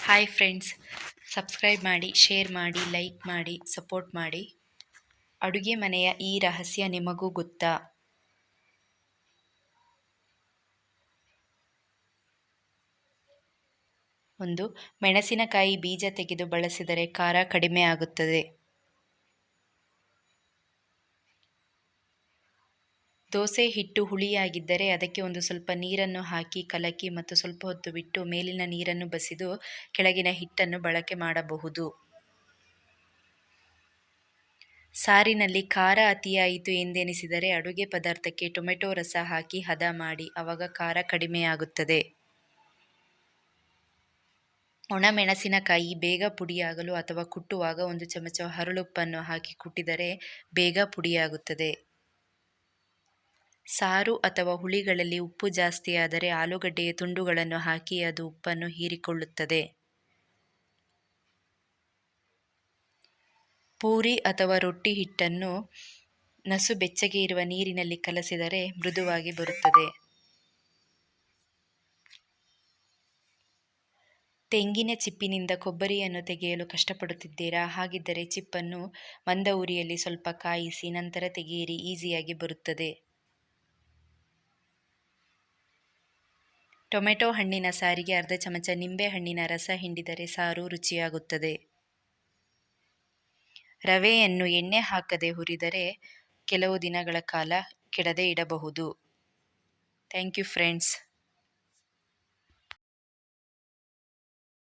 Hi friends, subscribe ಮಾಡಿ, share ಮಾಡಿ, like ಮಾಡಿ, ಸಪೋರ್ಟ್ ಮಾಡಿ. ಅಡುಗೆ ಮನೆಯ ಈ ರಹಸ್ಯ ನಿಮಗೂ ಗೊತ್ತಾ? ಒಂದು, ಮೆಣಸಿನಕಾಯಿ ಬೀಜ ತೆಗೆದು ಬಳಸಿದರೆ ಖಾರ ಕಡಿಮೆ ಆಗುತ್ತದೆ. ದೋಸೆ ಹಿಟ್ಟು ಹುಳಿಯಾಗಿದ್ದರೆ ಅದಕ್ಕೆ ಒಂದು ಸ್ವಲ್ಪ ನೀರನ್ನು ಹಾಕಿ ಕಲಕಿ ಮತ್ತು ಸ್ವಲ್ಪ ಹೊತ್ತು ಬಿಟ್ಟು ಮೇಲಿನ ನೀರನ್ನು ಬಸಿದು ಕೆಳಗಿನ ಹಿಟ್ಟನ್ನು ಬಳಕೆ ಮಾಡಬಹುದು. ಸಾರಿನಲ್ಲಿ ಖಾರ ಅತಿಯಾಯಿತು ಎಂದೆನಿಸಿದರೆ ಅಡುಗೆ ಪದಾರ್ಥಕ್ಕೆ ಟೊಮೆಟೊ ರಸ ಹಾಕಿ ಹದ ಮಾಡಿ, ಆವಾಗ ಖಾರ ಕಡಿಮೆಯಾಗುತ್ತದೆ. ಒಣಮೆಣಸಿನಕಾಯಿ ಬೇಗ ಪುಡಿಯಾಗಲು ಅಥವಾ ಕುಟ್ಟುವಾಗ ಒಂದು ಚಮಚ ಹರಳುಪ್ಪನ್ನು ಹಾಕಿ ಕುಟ್ಟಿದರೆ ಬೇಗ ಪುಡಿಯಾಗುತ್ತದೆ. ಸಾರು ಅಥವಾ ಹುಳಿಗಳಲ್ಲಿ ಉಪ್ಪು ಜಾಸ್ತಿಯಾದರೆ ಆಲೂಗಡ್ಡೆಯ ತುಂಡುಗಳನ್ನು ಹಾಕಿ ಅದು ಉಪ್ಪನ್ನು ಹೀರಿಕೊಳ್ಳುತ್ತದೆ. ಪೂರಿ ಅಥವಾ ರೊಟ್ಟಿ ಹಿಟ್ಟನ್ನು ನಸು ಬೆಚ್ಚಗೆ ಇರುವ ನೀರಿನಲ್ಲಿ ಕಲಸಿದರೆ ಮೃದುವಾಗಿ ಬರುತ್ತದೆ. ತೆಂಗಿನ ಚಿಪ್ಪಿನಿಂದ ಕೊಬ್ಬರಿಯನ್ನು ತೆಗೆಯಲು ಕಷ್ಟಪಡುತ್ತಿದ್ದೀರಾ? ಹಾಗಿದ್ದರೆ ಚಿಪ್ಪನ್ನು ಮಂದ ಉರಿಯಲ್ಲಿ ಸ್ವಲ್ಪ ಕಾಯಿಸಿ ನಂತರ ತೆಗೆಯಿರಿ, ಈಸಿಯಾಗಿ ಬರುತ್ತದೆ. ಟೊಮೆಟೊ ಹಣ್ಣಿನ ಸಾರಿಗೆ ಅರ್ಧ ಚಮಚ ನಿಂಬೆ ಹಣ್ಣಿನ ರಸ ಹಿಂಡಿದರೆ ಸಾರು ರುಚಿಯಾಗುತ್ತದೆ. ರವೆಯನ್ನು ಎಣ್ಣೆ ಹಾಕದೆ ಹುರಿದರೆ ಕೆಲವು ದಿನಗಳ ಕಾಲ ಕೆಡದೆ ಇಡಬಹುದು. Thank you friends.